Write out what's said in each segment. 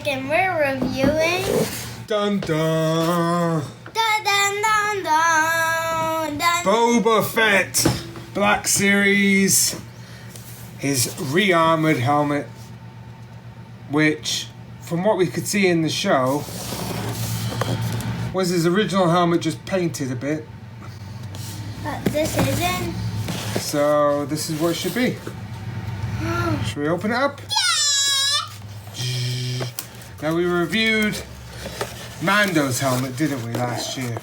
and we're reviewing Dun dun! dun dun dun dun dun. Boba Fett! Black Series. His re-armored helmet, which, from what we could see in the show, was his original helmet just painted a bit. This isn't. So this is what it should be. Should we open it up? Yeah! Now we reviewed Mando's helmet, didn't we, last year?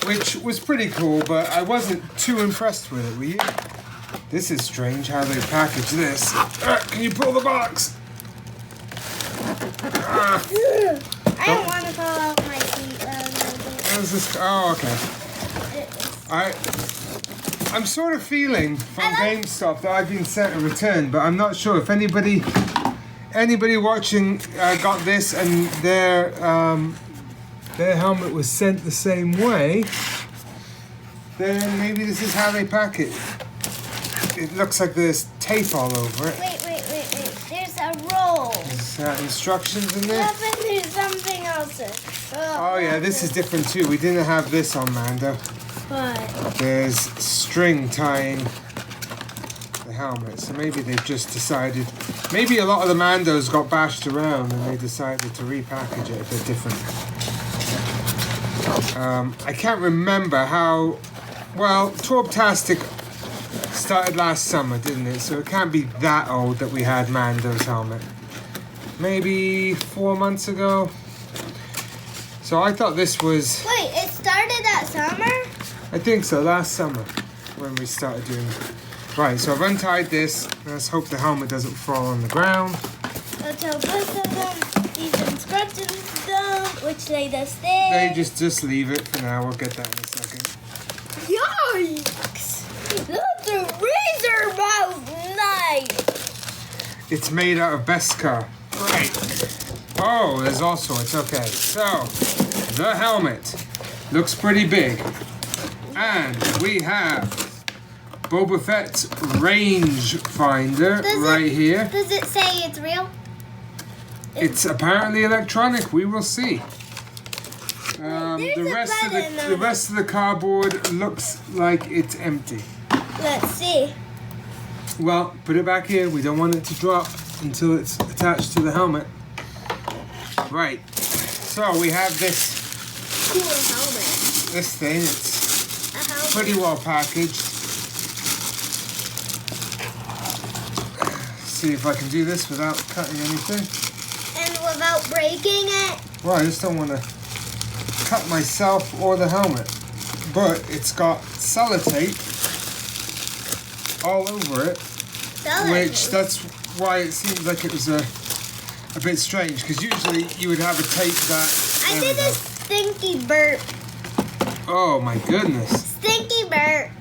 Which was pretty cool, but I wasn't too impressed with it, were you? This is strange how they package this. Can you pull the box? I don't want to fall off my feet. How's this? Oh, okay. I'm sort of feeling from GameStop that I've been sent a return, but I'm not sure if anybody watching got this and their helmet was sent the same way. Then maybe this is how they pack it. It looks like there's tape all over it. Wait. There's a roll. There's instructions in there. Yeah, but there's something else. Oh yeah, this is different too. We didn't have this on Mando. What? There's string tying the helmet, so maybe they've just decided. Maybe a lot of the Mandos got bashed around and they decided to repackage it a bit different. I can't remember how. Well, Torptastic started last summer, didn't it? So it can't be that old that we had Mando's helmet. Maybe 4 months ago. So I thought this was. Wait, it started that summer? I think so, last summer when we started doing it. Right, so I've untied this. Let's hope the helmet doesn't fall on the ground. Let's hope both of them, these instructions don't, which they just did. They just leave it for now. We'll get that in a second. Yikes! That's a razor mouth knife! It's made out of Beskar. Right. Oh, there's all sorts. Okay, so the helmet looks pretty big. And we have Boba Fett's range finder here. Does it say it's real? It's apparently electronic. We will see. The rest of the cardboard looks like it's empty. Let's see. Well, put it back here. We don't want it to drop until it's attached to the helmet. Right. So we have this Cool helmet. This thing. It's A helmet. pretty well packaged. See if I can do this without cutting anything. And without breaking it. Well, I just don't want to cut myself or the helmet. But it's got sellotape all over it. Which, that's why it seems like it was a bit strange. Because usually you would have a tape that... I did a stinky burp. Oh my goodness. Stinky burp.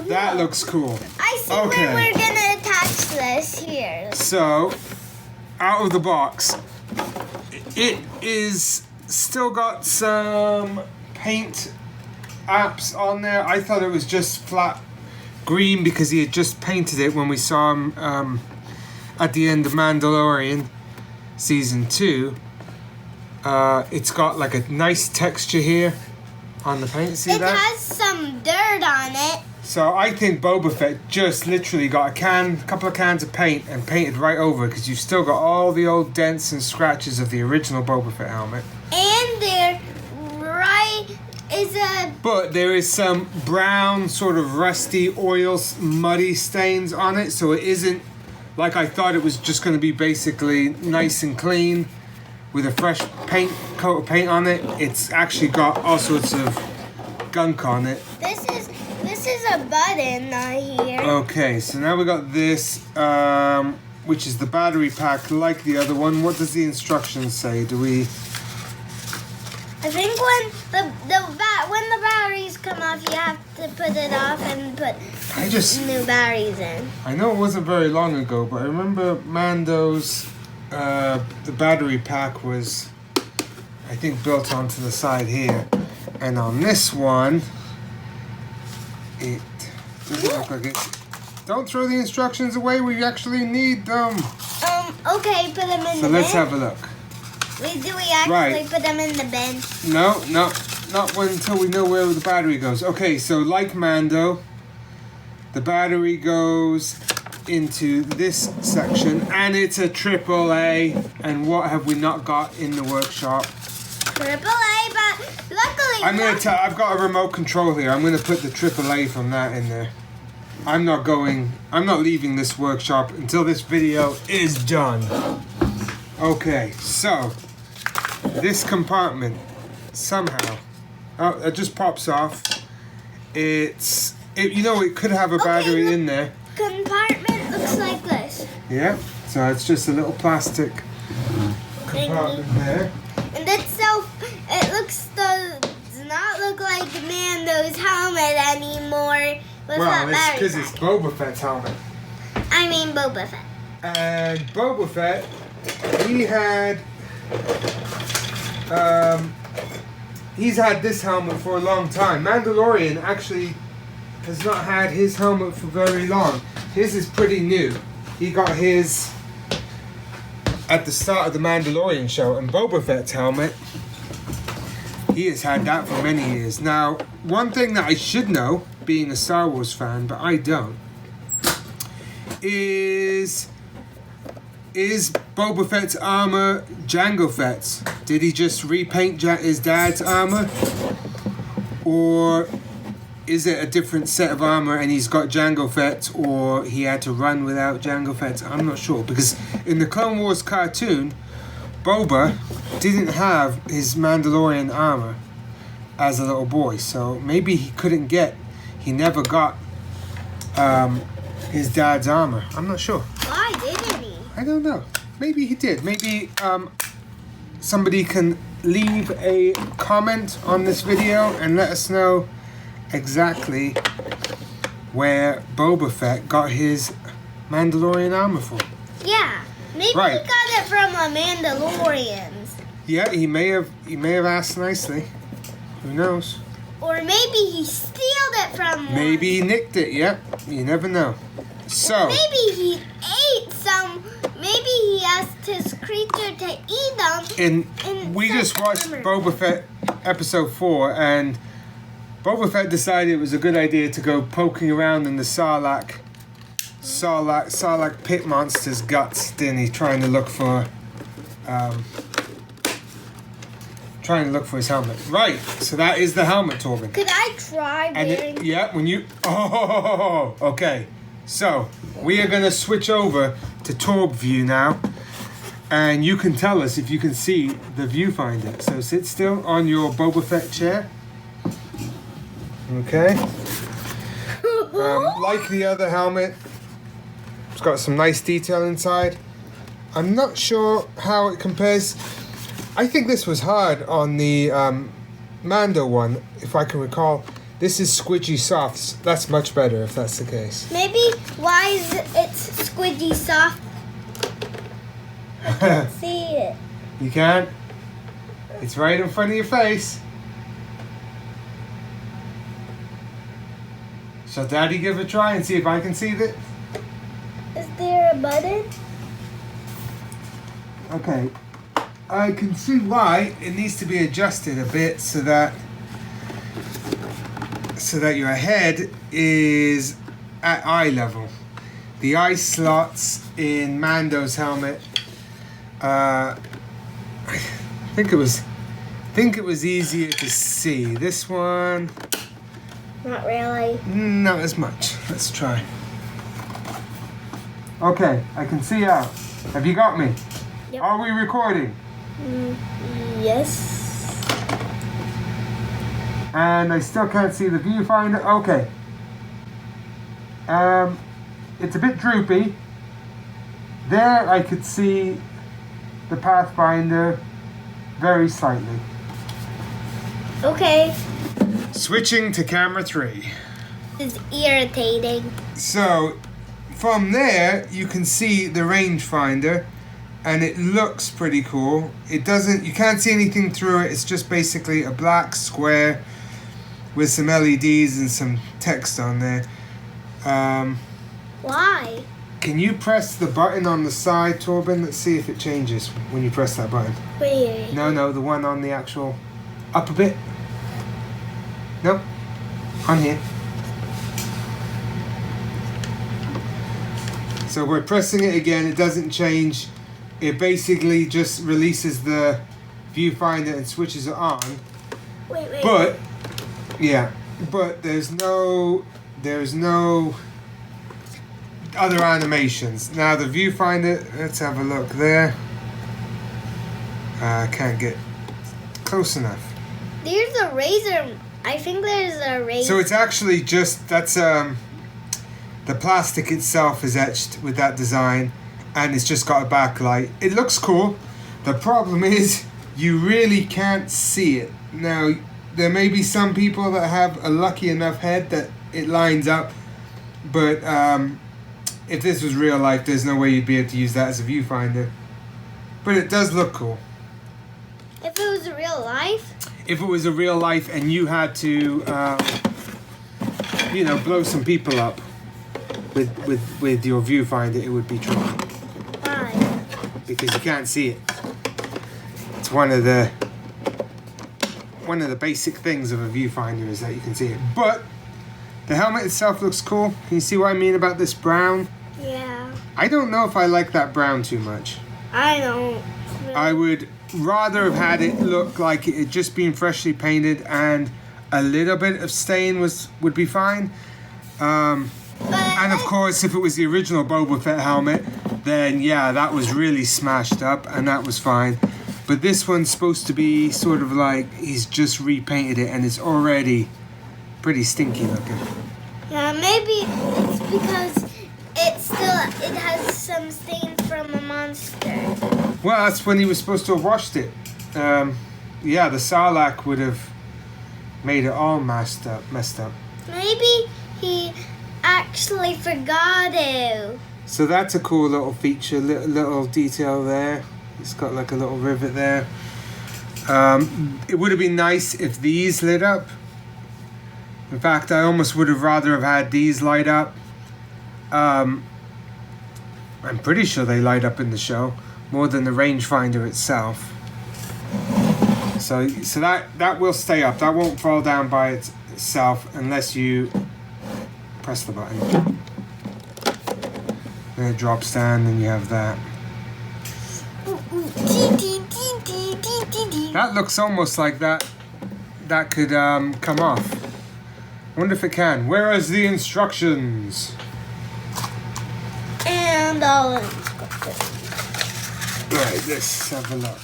That looks cool. I see Okay. where we're going to attach this here. So, out of the box, it is still got some paint apps on there. I thought it was just flat green because he had just painted it when we saw him at the end of Mandalorian Season 2. It's got like a nice texture here on the paint. See It that? has some dirt on it. So I think Boba Fett just literally got a couple of cans of paint and painted right over it because you've still got all the old dents and scratches of the original Boba Fett helmet. And there is a... But there is some brown, sort of rusty, muddy stains on it, so it isn't like I thought it was just going to be basically nice and clean with a fresh coat of paint on it. It's actually got all sorts of gunk on it. This is a button here. Okay, so now we got this, which is the battery pack like the other one. What does the instructions say? Do we... I think when the batteries come off, you have to put it off and put new batteries in. I know it wasn't very long ago, but I remember Mando's the battery pack was, I think, built onto the side here, and on this one, it doesn't look like it Don't throw the instructions away. We actually need them. Okay, put them in the bin. So let's have a look. Do we actually put them in the bin? No, not until we know where the battery goes. Okay, so like Mando, the battery goes into this section, and it's a AAA. And what have we not got in the workshop? AAA, but luckily I've got a remote control here. I'm gonna put the AAA from that in there. I'm not leaving this workshop until this video is done. Okay, so this compartment somehow, it just pops off. It could have a battery in there. Compartment looks like this. Yeah, so it's just a little plastic compartment there. And does not look like Mando's helmet anymore. Well, it's because it's Boba Fett's helmet. I mean Boba Fett. And Boba Fett, he's had this helmet for a long time. Mandalorian actually has not had his helmet for very long. His is pretty new. He got his at the start of the Mandalorian show, and Boba Fett's helmet, he has had that for many years. Now, one thing that I should know, being a Star Wars fan, but I don't, is Boba Fett's armor Jango Fett's? Did he just repaint his dad's armor? Or is it a different set of armor and he's got Jango Fett's, or he had to run without Jango Fett's? I'm not sure, because in the Clone Wars cartoon, Boba didn't have his Mandalorian armor as a little boy, so maybe he never got his dad's armor. I'm not sure. Why didn't he? I don't know. Maybe he did. Maybe somebody can leave a comment on this video and let us know exactly where Boba Fett got his Mandalorian armor from. Yeah, maybe he got it from the Mandalorians. Yeah, he may have asked nicely. Who knows? Or maybe he stealed it from one. Maybe he nicked it. Yep, you never know. So maybe he ate some. Maybe he asked his creature to eat them. And we just watched Boba Fett episode 4, and Boba Fett decided it was a good idea to go poking around in the Sarlacc pit monster's guts, didn't he? Trying to look for his helmet. Right, so that is the helmet, Torben. Could I try wearing? Yeah, when you... Oh, okay. So, we are going to switch over to Torb view now. And you can tell us if you can see the viewfinder. So, sit still on your Boba Fett chair. Okay. Like the other helmet, it's got some nice detail inside. I'm not sure how it compares. I think this was hard on the Mando one, if I can recall. This is squidgy soft. That's much better if that's the case. Maybe why is it squidgy soft? I can't see it. You can't? It's right in front of your face. Shall Daddy give it a try and see if I can see it? Is there a button? Okay. I can see why it needs to be adjusted a bit so that your head is at eye level. The eye slots in Mando's helmet, I think it was easier to see. This one, Not really. not as much. Let's try. Okay, I can see out. Have you got me? Yep. Are we recording? Yes. And I still can't see the viewfinder. Okay. It's a bit droopy. There I could see the Pathfinder very slightly. Okay. Switching to camera 3. It's irritating. So, from there, you can see the rangefinder, and it looks pretty cool. You can't see anything through it. It's just basically a black square with some LEDs and some text on there. Why? Can you press the button on the side, Torben? Let's see if it changes when you press that button. Wait. No, the one on the actual... Up a bit. Nope. On here. So we're pressing it again. It doesn't change. It basically just releases the viewfinder and switches it on. Wait. But, yeah. But there's no other animations. Now the viewfinder, let's have a look there. I can't get close enough. There's a razor. I think there's a razor. So it's actually just, that's the plastic itself is etched with that design, and it's just got a backlight. It looks cool. The problem is you really can't see it. Now there may be some people that have a lucky enough head that it lines up, but if this was real life, there's no way you'd be able to use that as a viewfinder. But it does look cool. If it was real life? If it was a real life and you had to, blow some people up with your viewfinder, it would be true. Why? Because you can't see it. It's one of the basic things of a viewfinder is that you can see it. But the helmet itself looks cool. Can you see what I mean about this brown? Yeah. I don't know if I like that brown too much. I don't. I would rather have had it look like it had just been freshly painted and a little bit of stain would be fine. And of course, if it was the original Boba Fett helmet, then yeah, that was really smashed up and that was fine. But this one's supposed to be sort of like he's just repainted it and it's already pretty stinky looking. Yeah, maybe it's because it has some stains from a monster. Well, that's when he was supposed to have washed it. Yeah, the Sarlacc would have made it all messed up. Maybe he actually forgot it. So that's a cool little feature, little detail there. It's got like a little rivet there. It would have been nice if these lit up. In fact, I almost would have rather have had these light up. I'm pretty sure they light up in the show more than the rangefinder itself. So that will stay up. That won't fall down by itself unless you press the button. Then it drops down and you have that. That looks almost like that could come off. I wonder if it can. Where is the instructions? And all instructions. Right, let's have a look.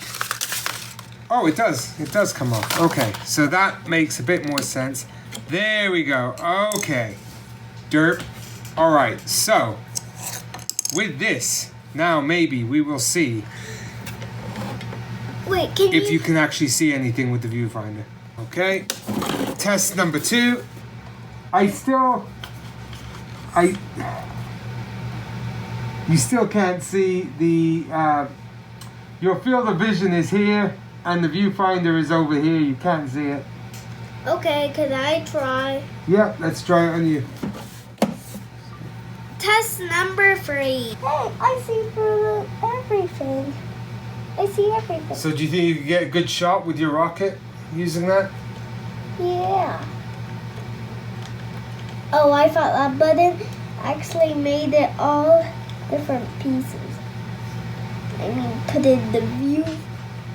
Oh, it does. It does come off. Okay, so that makes a bit more sense. There we go. Okay. Derp. All right, so with this, now maybe we will see if you can actually see anything with the viewfinder. Okay. Test number 2. You still can't see the, your field of vision is here and the viewfinder is over here. You can't see it. Okay, can I try? Yeah, let's try it on you. Test number 3. Hey, I see through everything. I see everything. So do you think you could get a good shot with your rocket using that? Yeah. Oh, I thought that button actually made it all different pieces. I mean, put in the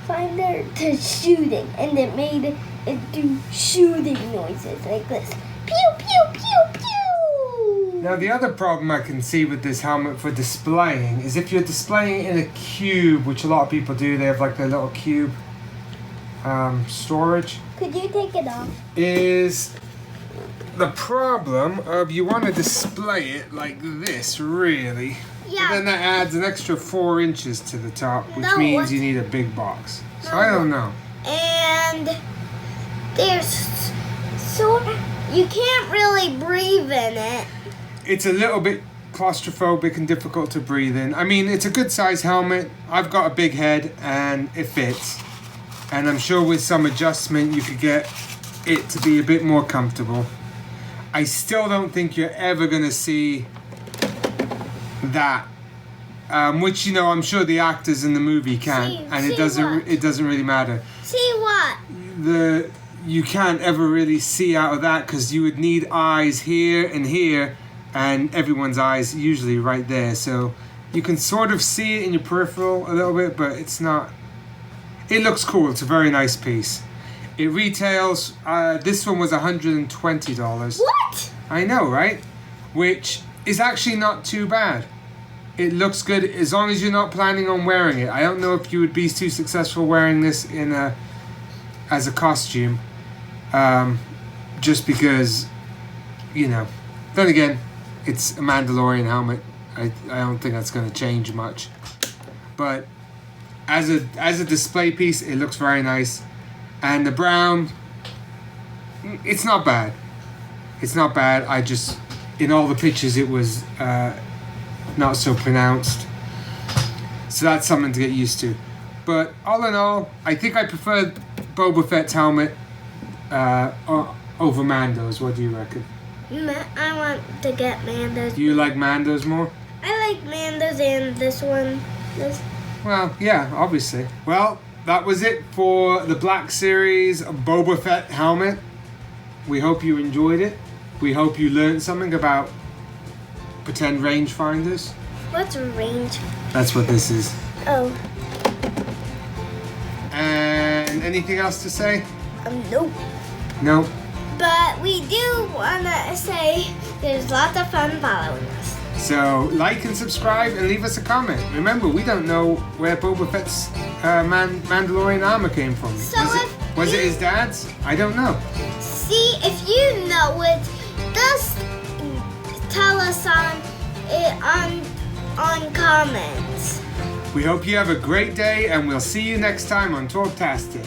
viewfinder to shooting, and it made it do shooting noises like this. Pew, pew, pew, pew! Now, the other problem I can see with this helmet for displaying is if you're displaying it in a cube, which a lot of people do, they have like their little cube storage. Could you take it off? Is the problem of you want to display it like this, really. Yeah. But then that adds an extra 4 inches to the top, which No, means what? you need a big box. So No. I don't know. And there's you can't really breathe in it. It's a little bit claustrophobic and difficult to breathe in. I mean, it's a good size helmet. I've got a big head and it fits. And I'm sure with some adjustment you could get it to be a bit more comfortable. I still don't think you're ever going to see that, which I'm sure the actors in the movie can, and it doesn't really matter. See what? You can't ever really see out of that because you would need eyes here and here, and everyone's eyes usually right there. So you can sort of see it in your peripheral a little bit, but it's not. It looks cool. It's a very nice piece. It retails. This one was $120. What? I know, right? Which is actually not too bad. It looks good as long as you're not planning on wearing it. I don't know if you would be too successful wearing this as a costume. Just because, then again, it's a Mandalorian helmet. I don't think that's going to change much. But as a display piece, it looks very nice. And the brown, it's not bad. It's not bad. In all the pictures, it was not so pronounced. So that's something to get used to. But all in all, I think I prefer Boba Fett's helmet over Mando's. What do you reckon? I want to get Mando's. Do you like Mando's more? I like Mando's and this one. Well, yeah, obviously. Well, that was it for the Black Series Boba Fett helmet. We hope you enjoyed it. We hope you learned something about pretend rangefinders. What's range? That's what this is. Oh. And anything else to say? Nope. Nope. But we do want to say there's lots of fun following us. So like and subscribe and leave us a comment. Remember, we don't know where Boba Fett's Mandalorian armor came from. So was it his dad's? I don't know. See, if you know it, just tell us on comments. We hope you have a great day, and we'll see you next time on Talktastic.